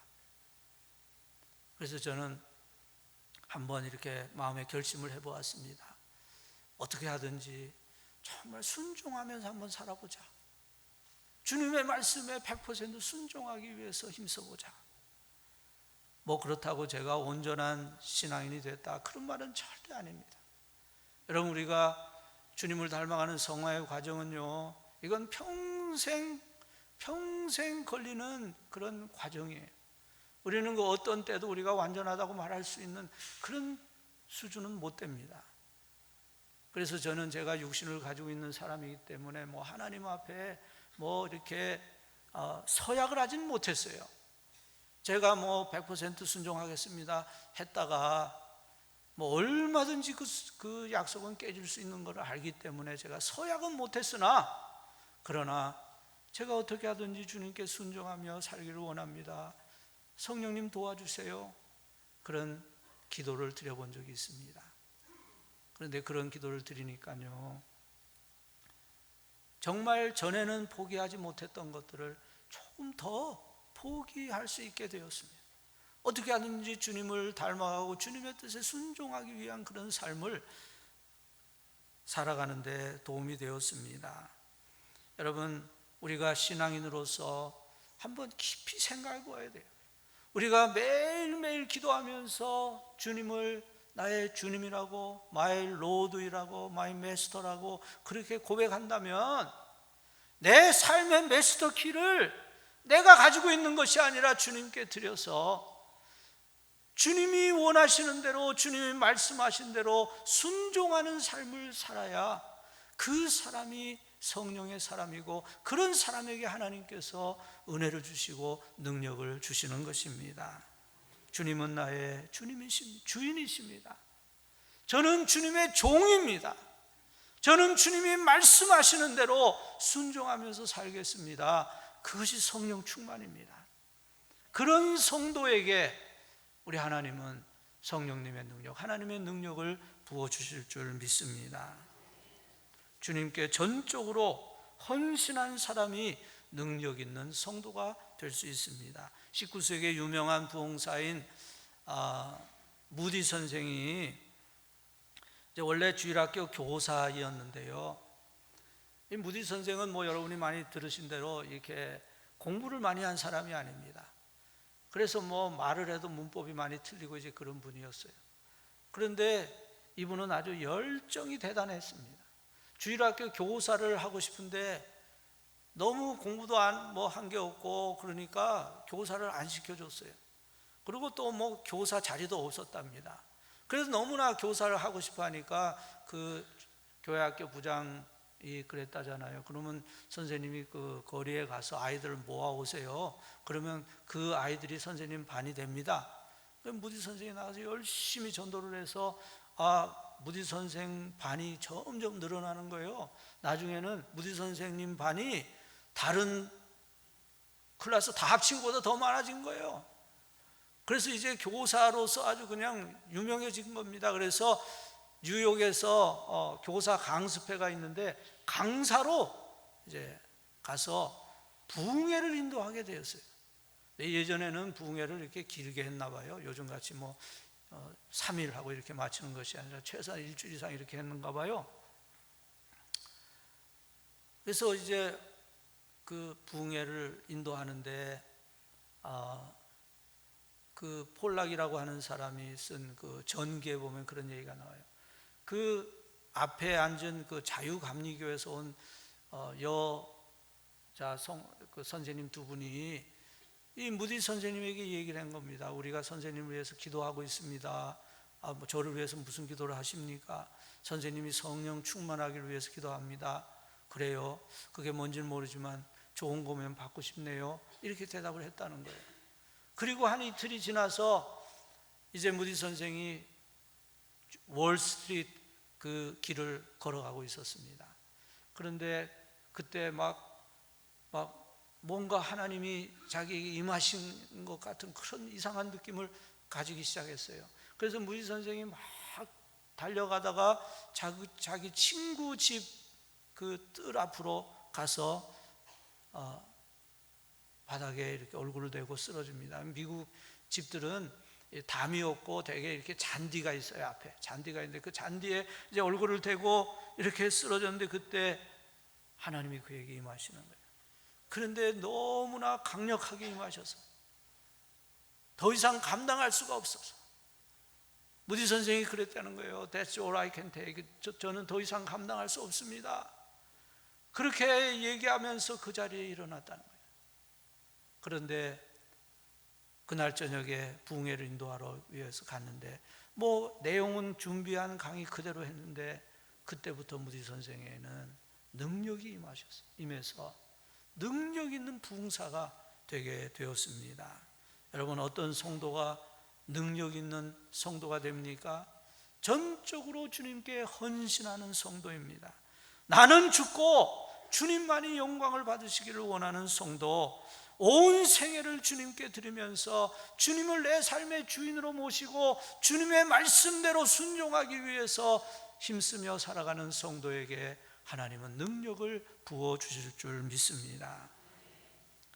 그래서 저는 한번 이렇게 마음의 결심을 해보았습니다. 어떻게 하든지 정말 순종하면서 한번 살아보자. 주님의 말씀에 100% 순종하기 위해서 힘써보자. 뭐 그렇다고 제가 온전한 신앙인이 됐다, 그런 말은 절대 아닙니다. 여러분, 우리가 주님을 닮아가는 성화의 과정은요, 이건 평생 걸리는 그런 과정이에요. 우리는 그 어떤 때도 우리가 완전하다고 말할 수 있는 그런 수준은 못 됩니다. 그래서 저는 제가 육신을 가지고 있는 사람이기 때문에 뭐 하나님 앞에 뭐 이렇게 서약을 하진 못했어요. 제가 뭐 100% 순종하겠습니다 했다가 뭐 얼마든지 그 약속은 깨질 수 있는 걸 알기 때문에 제가 서약은 못했으나, 그러나 제가 어떻게 하든지 주님께 순종하며 살기를 원합니다, 성령님 도와주세요, 그런 기도를 드려본 적이 있습니다. 그런데 그런 기도를 드리니까요, 정말 전에는 포기하지 못했던 것들을 조금 더 포기할 수 있게 되었습니다. 어떻게 하든지 주님을 닮아가고 주님의 뜻에 순종하기 위한 그런 삶을 살아가는 데 도움이 되었습니다. 여러분, 우리가 신앙인으로서 한번 깊이 생각해 보아야 돼요. 우리가 매일매일 기도하면서 주님을 나의 주님이라고, 마이 로드이라고, 마이 마스터라고 그렇게 고백한다면 내 삶의 마스터 키를 내가 가지고 있는 것이 아니라 주님께 드려서 주님이 원하시는 대로, 주님이 말씀하신 대로 순종하는 삶을 살아야 그 사람이 성령의 사람이고, 그런 사람에게 하나님께서 은혜를 주시고 능력을 주시는 것입니다. 주님은 나의 주인이십니다. 저는 주님의 종입니다. 저는 주님이 말씀하시는 대로 순종하면서 살겠습니다. 그것이 성령 충만입니다. 그런 성도에게 우리 하나님은 성령님의 능력, 하나님의 능력을 부어주실 줄 믿습니다. 주님께 전적으로 헌신한 사람이 능력 있는 성도가 될 수 있습니다. 19세기의 유명한 부흥사인 무디 선생이 원래 주일학교 교사이었는데요, 이 무디 선생은 뭐 여러분이 많이 들으신 대로 이렇게 공부를 많이 한 사람이 아닙니다. 그래서 뭐 말을 해도 문법이 많이 틀리고 이제 그런 분이었어요. 그런데 이분은 아주 열정이 대단했습니다. 주일학교 교사를 하고 싶은데 너무 공부도 한 게 없고, 그러니까 교사를 안 시켜줬어요. 그리고 또 뭐 교사 자리도 없었답니다. 그래서 너무나 교사를 하고 싶어 하니까 그 교회학교 부장이 그랬다잖아요. 그러면 선생님이 그 거리에 가서 아이들을 모아오세요. 그러면 그 아이들이 선생님 반이 됩니다. 무디 선생이 나가서 열심히 전도를 해서 무디 선생 반이 점점 늘어나는 거예요. 나중에는 무디 선생님 반이 다른 클래스 다 합친 것보다 더 많아진 거예요. 그래서 이제 교사로서 아주 그냥 유명해진 겁니다. 그래서 뉴욕에서 교사 강습회가 있는데 강사로 이제 가서 부흥회를 인도하게 되었어요. 예전에는 부흥회를 이렇게 길게 했나 봐요. 요즘같이 뭐 3일 하고 이렇게 마치는 것이 아니라 최소한 일주일 이상 이렇게 했는가 봐요. 그래서 이제 그 부흥회를 인도하는데 그 폴락이라고 하는 사람이 쓴 그 전기에 보면 그런 얘기가 나와요. 그 앞에 앉은 그 자유감리교에서 온 그 선생님 두 분이 이 무디 선생님에게 얘기를 한 겁니다. 우리가 선생님을 위해서 기도하고 있습니다. 뭐 저를 위해서 무슨 기도를 하십니까? 선생님이 성령 충만하기를 위해서 기도합니다. 그래요? 그게 뭔지는 모르지만 좋은 거면 받고 싶네요. 이렇게 대답을 했다는 거예요. 그리고 한 이틀이 지나서 이제 무디 선생이 월스트리트 그 길을 걸어가고 있었습니다. 그런데 그때 막 뭔가 하나님이 자기에게 임하신 것 같은 그런 이상한 느낌을 가지기 시작했어요. 그래서 무디 선생이 막 달려가다가 자기 친구 집 그 뜰 앞으로 가서 바닥에 이렇게 얼굴을 대고 쓰러집니다. 미국 집들은 담이 없고 되게 이렇게 잔디가 있어요. 앞에 잔디가 있는데 그 잔디에 이제 얼굴을 대고 이렇게 쓰러졌는데, 그때 하나님이 그에게 임하시는 거예요. 그런데 너무나 강력하게 임하셔서 더 이상 감당할 수가 없어서 무디 선생이 그랬다는 거예요. That's all I can take. 저는 더 이상 감당할 수 없습니다. 그렇게 얘기하면서 그 자리에 일어났다는 거예요. 그런데 그날 저녁에 부흥회를 인도하러 위해서 갔는데 뭐 내용은 준비한 강의 그대로 했는데, 그때부터 무디 선생에게는 능력이 임해서 능력 있는 부흥사가 되게 되었습니다. 여러분, 어떤 성도가 능력 있는 성도가 됩니까? 전적으로 주님께 헌신하는 성도입니다. 나는 죽고 주님만이 영광을 받으시기를 원하는 성도, 온 생애를 주님께 드리면서 주님을 내 삶의 주인으로 모시고 주님의 말씀대로 순종하기 위해서 힘쓰며 살아가는 성도에게 하나님은 능력을 부어주실 줄 믿습니다.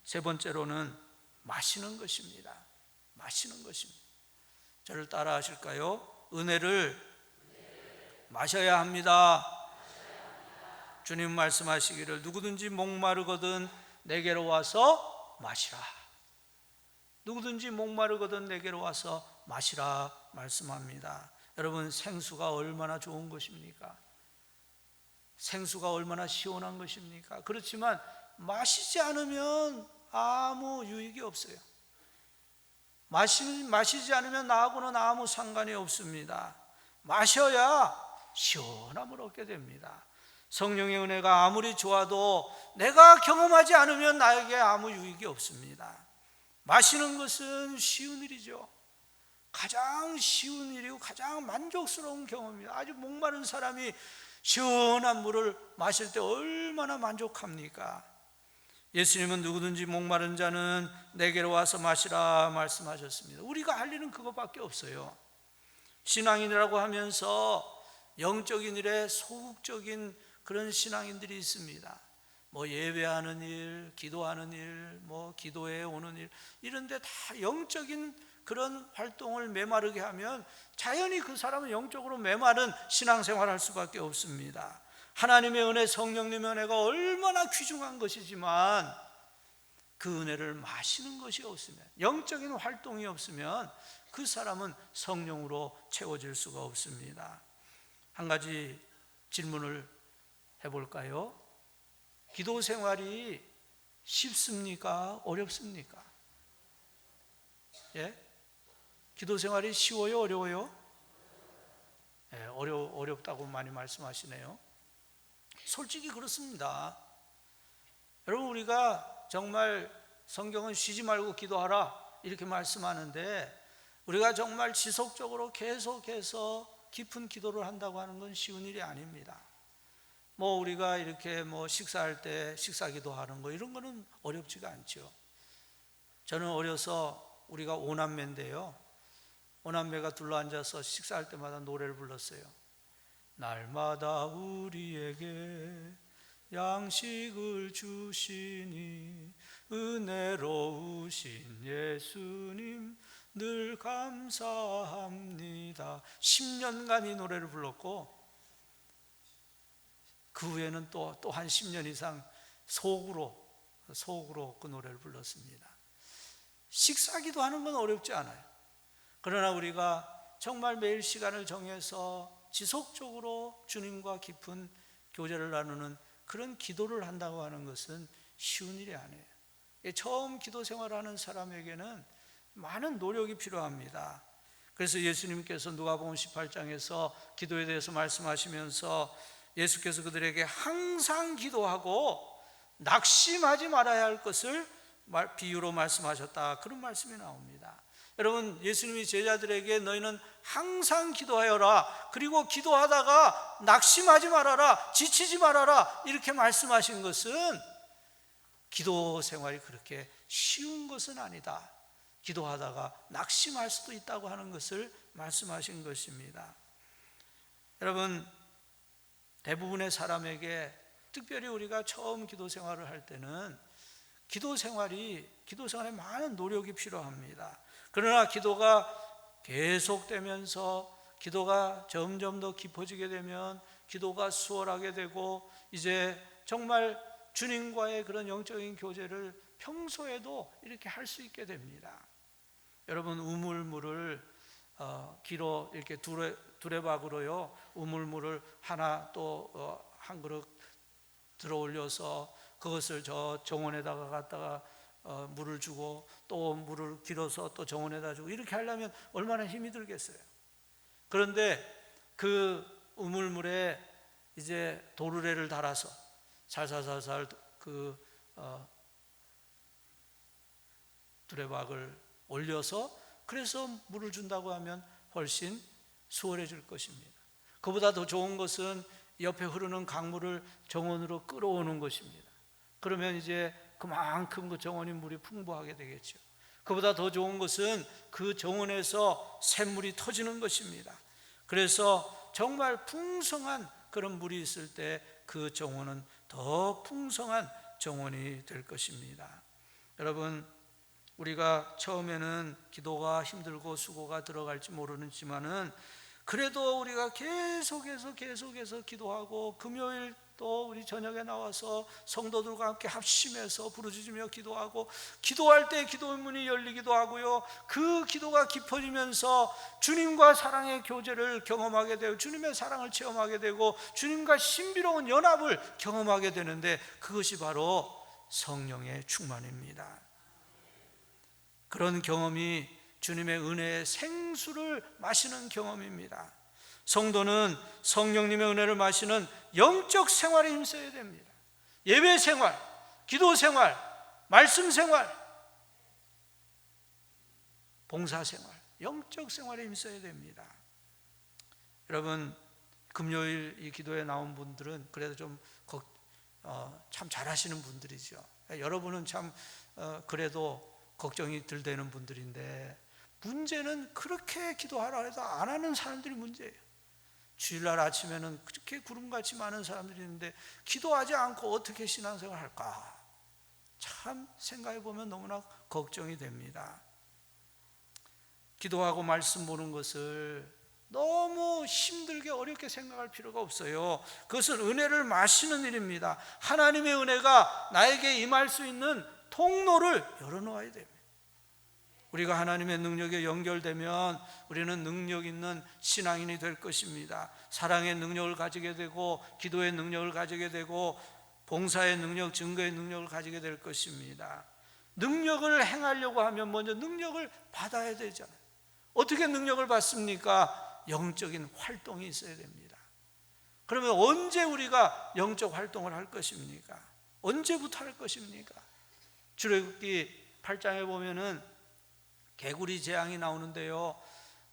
세 번째로는 마시는 것입니다. 마시는 것입니다. 저를 따라 하실까요? 은혜를 마셔야 합니다. 주님 말씀하시기를 누구든지 목마르거든 내게로 와서 마시라. 누구든지 목마르거든 내게로 와서 마시라 말씀합니다. 여러분, 생수가 얼마나 좋은 것입니까? 생수가 얼마나 시원한 것입니까? 그렇지만 마시지 않으면 아무 유익이 없어요. 마시지 않으면 나하고는 아무 상관이 없습니다. 마셔야 시원함을 얻게 됩니다. 성령의 은혜가 아무리 좋아도 내가 경험하지 않으면 나에게 아무 유익이 없습니다. 마시는 것은 쉬운 일이죠. 가장 쉬운 일이고 가장 만족스러운 경험입니다. 아주 목마른 사람이 시원한 물을 마실 때 얼마나 만족합니까? 예수님은 누구든지 목마른 자는 내게로 와서 마시라 말씀하셨습니다. 우리가 할 일은 그것밖에 없어요. 신앙인이라고 하면서 영적인 일에 소극적인 그런 신앙인들이 있습니다. 뭐 예배하는 일, 기도하는 일, 뭐 기도에 오는 일, 이런 데 다 영적인 그런 활동을 메마르게 하면 자연히 그 사람은 영적으로 메마른 신앙생활을 할 수밖에 없습니다. 하나님의 은혜, 성령님의 은혜가 얼마나 귀중한 것이지만 그 은혜를 마시는 것이 없으면, 영적인 활동이 없으면 그 사람은 성령으로 채워질 수가 없습니다. 한 가지 질문을 해볼까요? 기도 생활이 쉽습니까? 어렵습니까? 예? 기도 생활이 쉬워요? 어려워요? 예, 어렵다고 많이 말씀하시네요. 솔직히 그렇습니다. 여러분, 우리가 정말 성경은 쉬지 말고 기도하라 이렇게 말씀하는데, 우리가 정말 지속적으로 계속해서 깊은 기도를 한다고 하는 건 쉬운 일이 아닙니다. 뭐 우리가 이렇게 뭐 식사할 때 식사 기도하는 거 이런 거는 어렵지가 않죠. 저는 어려서 우리가 오남매인데요, 오남매가 둘러앉아서 식사할 때마다 노래를 불렀어요. 날마다 우리에게 양식을 주시니 은혜로우신 예수님 늘 감사합니다. 10년간 이 노래를 불렀고, 그 후에는 또 한 10년 이상 속으로 그 노래를 불렀습니다. 식사기도 하는 건 어렵지 않아요. 그러나 우리가 정말 매일 시간을 정해서 지속적으로 주님과 깊은 교제를 나누는 그런 기도를 한다고 하는 것은 쉬운 일이 아니에요. 처음 기도 생활을 하는 사람에게는 많은 노력이 필요합니다. 그래서 예수님께서 누가복음 18장에서 기도에 대해서 말씀하시면서 예수께서 그들에게 항상 기도하고 낙심하지 말아야 할 것을 비유로 말씀하셨다, 그런 말씀이 나옵니다. 여러분, 예수님이 제자들에게 너희는 항상 기도하여라, 그리고 기도하다가 낙심하지 말아라, 지치지 말아라 이렇게 말씀하신 것은 기도 생활이 그렇게 쉬운 것은 아니다, 기도하다가 낙심할 수도 있다고 하는 것을 말씀하신 것입니다. 여러분, 대부분의 사람에게, 특별히 우리가 처음 기도 생활을 할 때는 기도 생활에 많은 노력이 필요합니다. 그러나 기도가 계속되면서 기도가 점점 더 깊어지게 되면 기도가 수월하게 되고, 이제 정말 주님과의 그런 영적인 교제를 평소에도 이렇게 할 수 있게 됩니다. 여러분, 우물물을 기로 이렇게 두레박으로요, 우물물을 하나 또 한 그릇 들어 올려서 그것을 저 정원에다가 갖다가 물을 주고 또 물을 길어서 또 정원에다 주고 이렇게 하려면 얼마나 힘이 들겠어요. 그런데 그 우물물에 이제 도르래를 달아서 살살살살 그 두레박을 올려서 그래서 물을 준다고 하면 훨씬 수월해질 것입니다. 그보다 더 좋은 것은 옆에 흐르는 강물을 정원으로 끌어오는 것입니다. 그러면 이제 그만큼 그 정원이 물이 풍부하게 되겠죠. 그보다 더 좋은 것은 그 정원에서 샘물이 터지는 것입니다. 그래서 정말 풍성한 그런 물이 있을 때 그 정원은 더 풍성한 정원이 될 것입니다. 여러분, 우리가 처음에는 기도가 힘들고 수고가 들어갈지 모르지만은 그래도 우리가 계속해서 기도하고, 금요일 또 우리 저녁에 나와서 성도들과 함께 합심해서 부르짖으며 기도하고, 기도할 때 기도의 문이 열리기도 하고요, 그 기도가 깊어지면서 주님과 사랑의 교제를 경험하게 되고 주님의 사랑을 체험하게 되고 주님과 신비로운 연합을 경험하게 되는데, 그것이 바로 성령의 충만입니다. 그런 경험이 주님의 은혜의 생수를 마시는 경험입니다. 성도는 성령님의 은혜를 마시는 영적 생활에 힘써야 됩니다. 예배 생활, 기도 생활, 말씀 생활, 봉사 생활, 영적 생활에 힘써야 됩니다. 여러분, 금요일 이 기도에 나온 분들은 그래도 좀 참 잘하시는 분들이죠. 여러분은 참 그래도 걱정이 덜 되는 분들인데, 문제는 그렇게 기도하라 해도 안 하는 사람들이 문제예요. 주일날 아침에는 그렇게 구름같이 많은 사람들이 있는데 기도하지 않고 어떻게 신앙생활을 할까? 참 생각해 보면 너무나 걱정이 됩니다. 기도하고 말씀 보는 것을 너무 힘들게 어렵게 생각할 필요가 없어요. 그것은 은혜를 마시는 일입니다. 하나님의 은혜가 나에게 임할 수 있는 통로를 열어놓아야 됩니다. 우리가 하나님의 능력에 연결되면 우리는 능력 있는 신앙인이 될 것입니다. 사랑의 능력을 가지게 되고, 기도의 능력을 가지게 되고, 봉사의 능력, 증거의 능력을 가지게 될 것입니다. 능력을 행하려고 하면 먼저 능력을 받아야 되잖아요. 어떻게 능력을 받습니까? 영적인 활동이 있어야 됩니다. 그러면 언제 우리가 영적 활동을 할 것입니까? 언제부터 할 것입니까? 출애굽기 8장에 보면은 개구리 재앙이 나오는데요,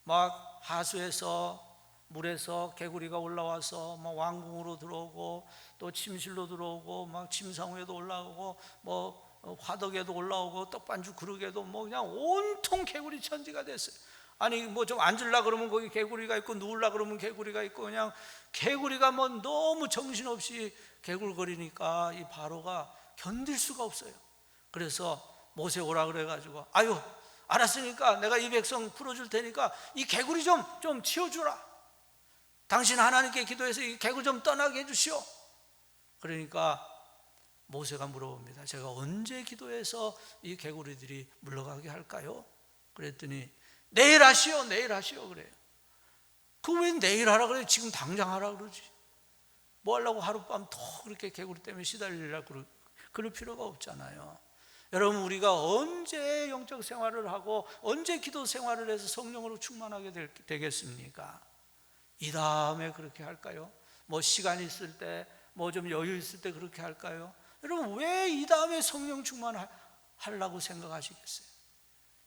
막 하수에서 물에서 개구리가 올라와서 막 왕궁으로 들어오고, 또 침실로 들어오고, 막 침상위에도 올라오고, 뭐 화덕에도 올라오고, 떡반죽 그릇에도 뭐 그냥 온통 개구리 천지가 됐어요. 아니 뭐 좀 앉으려 그러면 거기 개구리가 있고, 누울라 그러면 개구리가 있고, 그냥 개구리가 뭐 너무 정신없이 개굴거리니까 이 바로가 견딜 수가 없어요. 그래서 모세 오라 그래가지고, 아유 알았으니까 내가 이 백성 풀어줄 테니까 이 개구리 좀 치워주라. 당신 하나님께 기도해서 이 개구리 좀 떠나게 해주시오. 그러니까 모세가 물어봅니다. 제가 언제 기도해서 이 개구리들이 물러가게 할까요? 그랬더니 내일 하시오, 내일 하시오 그래요. 그 왜 내일 하라 그래요? 지금 당장 하라 그러지. 뭐 하려고 하룻밤 더 그렇게 개구리 때문에 시달리려고 그럴 필요가 없잖아요. 여러분, 우리가 언제 영적 생활을 하고 언제 기도 생활을 해서 성령으로 충만하게 되겠습니까? 이 다음에 그렇게 할까요? 뭐 시간 있을 때, 뭐 좀 여유 있을 때 그렇게 할까요? 여러분, 왜 이 다음에 성령 충만하려고 생각하시겠어요?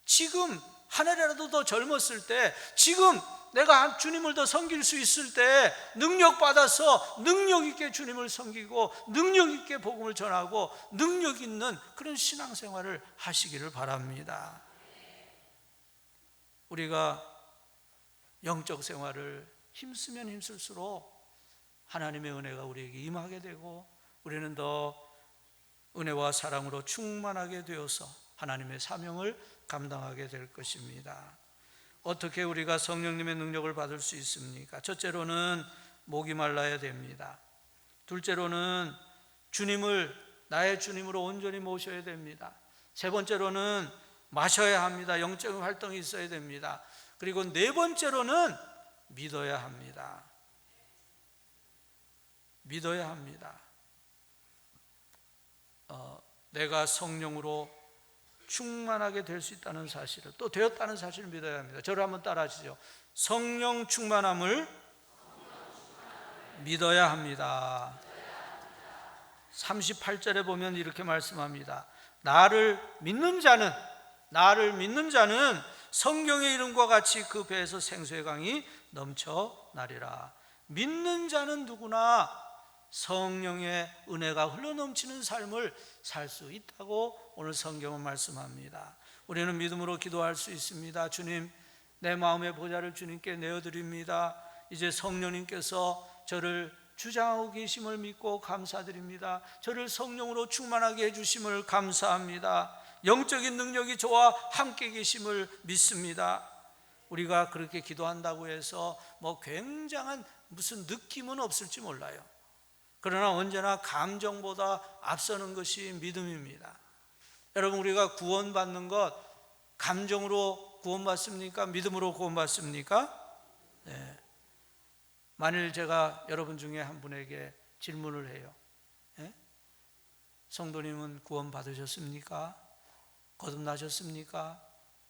지금 한 해라도 더 젊었을 때, 지금 내가 주님을 더 섬길 수 있을 때 능력 받아서 능력 있게 주님을 섬기고 능력 있게 복음을 전하고 능력 있는 그런 신앙생활을 하시기를 바랍니다. 우리가 영적 생활을 힘쓰면 힘쓸수록 하나님의 은혜가 우리에게 임하게 되고, 우리는 더 은혜와 사랑으로 충만하게 되어서 하나님의 사명을 감당하게 될 것입니다. 어떻게 우리가 성령님의 능력을 받을 수 있습니까? 첫째로는 목이 말라야 됩니다. 둘째로는 나의 주님으로 온전히 모셔야 됩니다. 세 번째로는 마셔야 합니다. 영적 활동이 있어야 됩니다. 그리고 네 번째로는 믿어야 합니다. 믿어야 합니다. 내가 성령으로 충만하게 될 수 있다는 사실을, 또 되었다는 사실을 믿어야 합니다. 저를 한번 따라 하시죠. 성령 충만함을 믿어야 합니다. 38절에 보면 이렇게 말씀합니다. 나를 믿는 자는 성경의 이름과 같이 그 배에서 생수의 강이 넘쳐나리라. 믿는 자는 누구나 성령의 은혜가 흘러넘치는 삶을 살 수 있다고 오늘 성경은 말씀합니다. 우리는 믿음으로 기도할 수 있습니다. 주님, 내 마음의 보좌를 주님께 내어드립니다. 이제 성령님께서 저를 주장하고 계심을 믿고 감사드립니다. 저를 성령으로 충만하게 해주심을 감사합니다. 영적인 능력이 저와 함께 계심을 믿습니다. 우리가 그렇게 기도한다고 해서 뭐 굉장한 무슨 느낌은 없을지 몰라요. 그러나 언제나 감정보다 앞서는 것이 믿음입니다. 여러분, 우리가 구원받는 것 감정으로 구원받습니까? 믿음으로 구원받습니까? 네. 만일 제가 여러분 중에 한 분에게 질문을 해요. 네? 성도님은 구원 받으셨습니까? 거듭나셨습니까?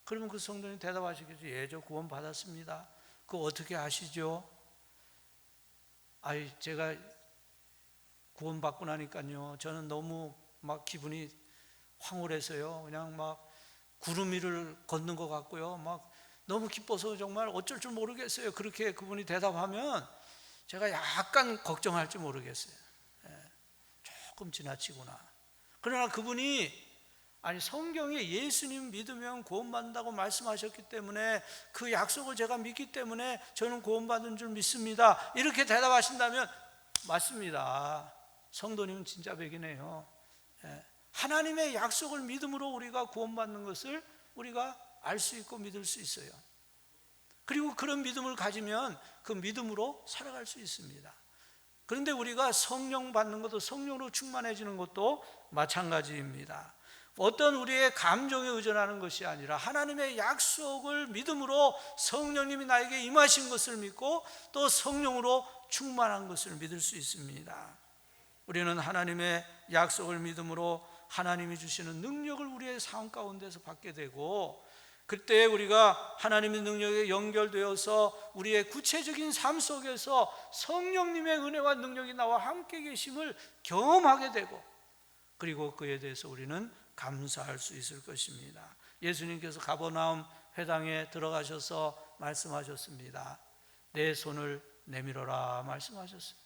그러면 그 성도님 대답하시겠죠. 예, 저 구원 받았습니다. 그거 어떻게 아시죠? 제가 구원 받고 나니까요, 저는 너무 막 기분이 황홀해서요, 그냥 막 구름 위를 걷는 것 같고요, 막 너무 기뻐서 정말 어쩔 줄 모르겠어요. 그렇게 그분이 대답하면 제가 약간 걱정할지 모르겠어요. 조금 지나치구나. 그러나 그분이 성경에 예수님 믿으면 구원받는다고 말씀하셨기 때문에 그 약속을 제가 믿기 때문에 저는 구원받은 줄 믿습니다, 이렇게 대답하신다면 맞습니다. 성도님은 진짜 백이네요. 하나님의 약속을 믿음으로 우리가 구원받는 것을 우리가 알 수 있고 믿을 수 있어요. 그리고 그런 믿음을 가지면 그 믿음으로 살아갈 수 있습니다. 그런데 우리가 성령 받는 것도, 성령으로 충만해지는 것도 마찬가지입니다. 어떤 우리의 감정에 의존하는 것이 아니라 하나님의 약속을 믿음으로 성령님이 나에게 임하신 것을 믿고 또 성령으로 충만한 것을 믿을 수 있습니다. 우리는 하나님의 약속을 믿음으로 하나님이 주시는 능력을 우리의 삶 가운데서 받게 되고, 그때 우리가 하나님의 능력에 연결되어서 우리의 구체적인 삶 속에서 성령님의 은혜와 능력이 나와 함께 계심을 경험하게 되고, 그리고 그에 대해서 우리는 감사할 수 있을 것입니다. 예수님께서 가버나움 회당에 들어가셔서 말씀하셨습니다. 내 손을 내밀어라 말씀하셨어요.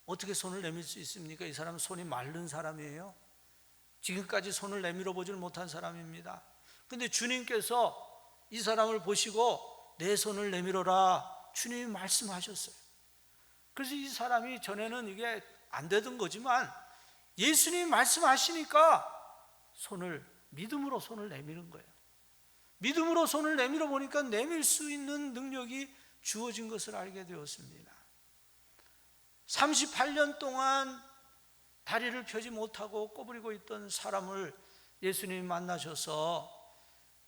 어떻게 손을 내밀 수 있습니까? 이 사람은 손이 마른 사람이에요. 지금까지 손을 내밀어 보질 못한 사람입니다. 근데 주님께서 이 사람을 보시고 내 손을 내밀어라 주님이 말씀하셨어요. 그래서 이 사람이 전에는 이게 안 되던 거지만 예수님이 말씀하시니까 믿음으로 손을 내미는 거예요. 믿음으로 손을 내밀어 보니까 내밀 수 있는 능력이 주어진 것을 알게 되었습니다. 38년 동안 다리를 펴지 못하고 꼬부리고 있던 사람을 예수님이 만나셔서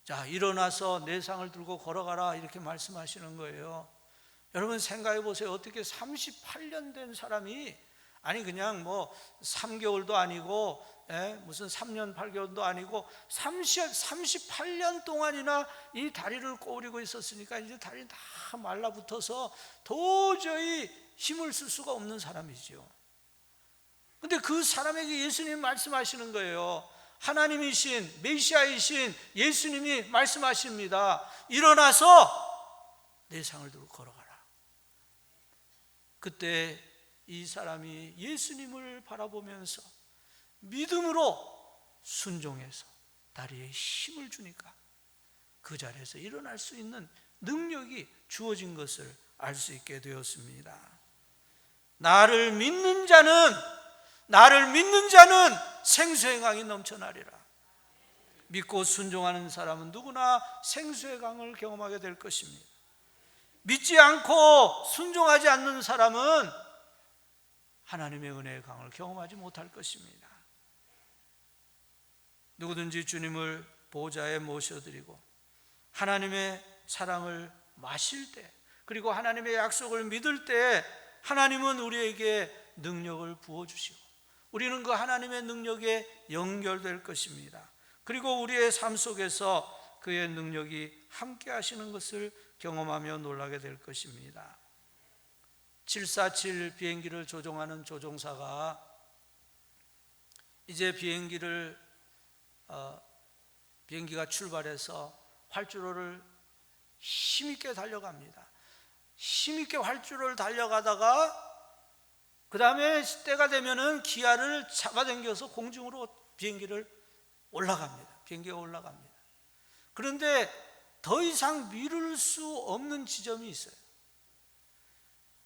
자, 일어나서 내 상을 들고 걸어가라 이렇게 말씀하시는 거예요. 여러분 생각해 보세요. 어떻게 38년 된 사람이, 그냥 3개월도 아니고 무슨 3년 8개월도 아니고 38년 동안이나 이 다리를 꼬부리고 있었으니까 이제 다리 다 말라붙어서 도저히 힘을 쓸 수가 없는 사람이죠. 근데 그 사람에게 예수님이 말씀하시는 거예요. 하나님이신 메시아이신 예수님이 말씀하십니다. 일어나서 내 상을 들고 걸어가라. 그때 이 사람이 예수님을 바라보면서 믿음으로 순종해서 다리에 힘을 주니까 그 자리에서 일어날 수 있는 능력이 주어진 것을 알 수 있게 되었습니다. 나를 믿는 자는 생수의 강이 넘쳐나리라. 믿고 순종하는 사람은 누구나 생수의 강을 경험하게 될 것입니다. 믿지 않고 순종하지 않는 사람은 하나님의 은혜의 강을 경험하지 못할 것입니다. 누구든지 주님을 보좌에 모셔드리고 하나님의 사랑을 마실 때, 그리고 하나님의 약속을 믿을 때 하나님은 우리에게 능력을 부어주시고 우리는 그 하나님의 능력에 연결될 것입니다. 그리고 우리의 삶 속에서 그의 능력이 함께 하시는 것을 경험하며 놀라게 될 것입니다. 747 비행기를 조종하는 조종사가 이제 비행기가 출발해서 활주로를 힘있게 달려갑니다. 힘있게 활주로를 달려가다가 그 다음에 때가 되면은 기아를 잡아당겨서 공중으로 비행기가 올라갑니다. 그런데 더 이상 미룰 수 없는 지점이 있어요.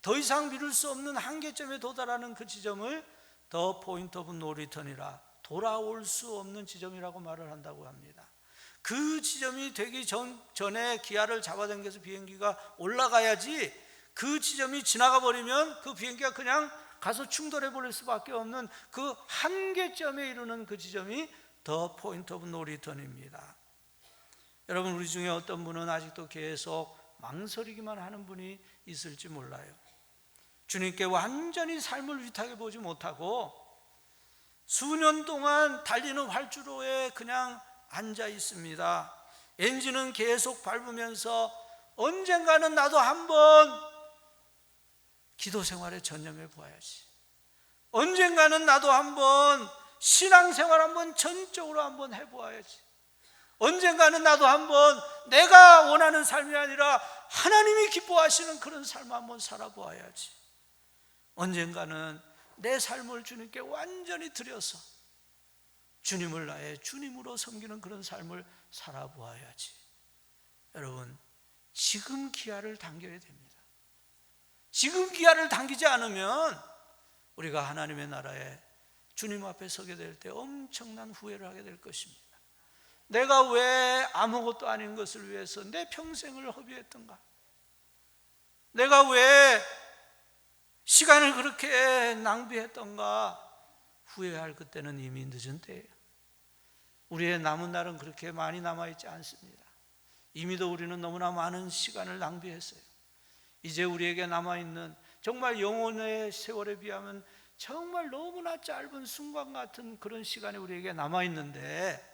더 이상 미룰 수 없는 한계점에 도달하는 그 지점을 The Point of No Return이라, 돌아올 수 없는 지점이라고 말을 한다고 합니다. 그 지점이 되기 전에 기아를 잡아당겨서 비행기가 올라가야지, 그 지점이 지나가 버리면 그 비행기가 그냥 가서 충돌해 버릴 수밖에 없는 그 한계점에 이르는 그 지점이 The Point of No Return입니다. 여러분, 우리 중에 어떤 분은 아직도 계속 망설이기만 하는 분이 있을지 몰라요. 주님께 완전히 삶을 위탁해 보지 못하고 수년 동안 달리는 활주로에 그냥 앉아 있습니다. 엔진은 계속 밟으면서 언젠가는 나도 한번 기도 생활에 전념해 보아야지. 언젠가는 나도 한번 신앙생활 한번 전적으로 한번 해보아야지. 언젠가는 나도 한번 내가 원하는 삶이 아니라 하나님이 기뻐하시는 그런 삶을 한번 살아보아야지. 언젠가는 내 삶을 주님께 완전히 드려서 주님을 나의 주님으로 섬기는 그런 삶을 살아보아야지. 여러분, 지금 기아를 당겨야 됩니다. 지금 기아를 당기지 않으면 우리가 하나님의 나라에 주님 앞에 서게 될 때 엄청난 후회를 하게 될 것입니다. 내가 왜 아무것도 아닌 것을 위해서 내 평생을 허비했던가? 내가 왜 시간을 그렇게 낭비했던가? 후회할 그때는 이미 늦은 때예요. 우리의 남은 날은 그렇게 많이 남아있지 않습니다. 이미도 우리는 너무나 많은 시간을 낭비했어요. 이제 우리에게 남아있는 정말 영혼의 세월에 비하면 정말 너무나 짧은 순간 같은 그런 시간이 우리에게 남아있는데,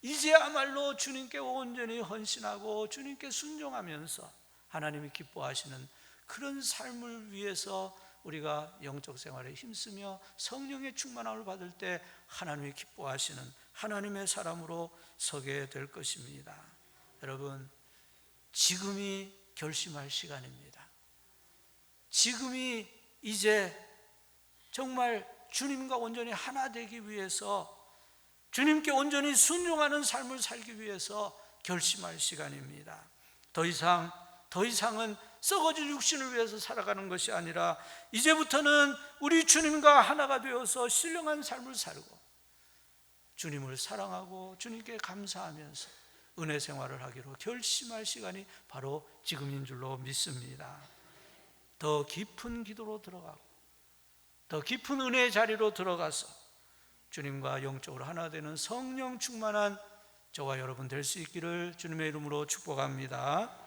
이제야말로 주님께 온전히 헌신하고 주님께 순종하면서 하나님이 기뻐하시는 그런 삶을 위해서 우리가 영적 생활에 힘쓰며 성령의 충만함을 받을 때 하나님이 기뻐하시는 하나님의 사람으로 서게 될 것입니다. 여러분, 지금이 결심할 시간입니다. 지금이 이제 정말 주님과 온전히 하나 되기 위해서, 주님께 온전히 순종하는 삶을 살기 위해서 결심할 시간입니다. 더 이상은 썩어질 육신을 위해서 살아가는 것이 아니라 이제부터는 우리 주님과 하나가 되어서 신령한 삶을 살고 주님을 사랑하고 주님께 감사하면서 은혜 생활을 하기로 결심할 시간이 바로 지금인 줄로 믿습니다. 더 깊은 기도로 들어가고 더 깊은 은혜의 자리로 들어가서 주님과 영적으로 하나 되는 성령 충만한 저와 여러분 될 수 있기를 주님의 이름으로 축복합니다.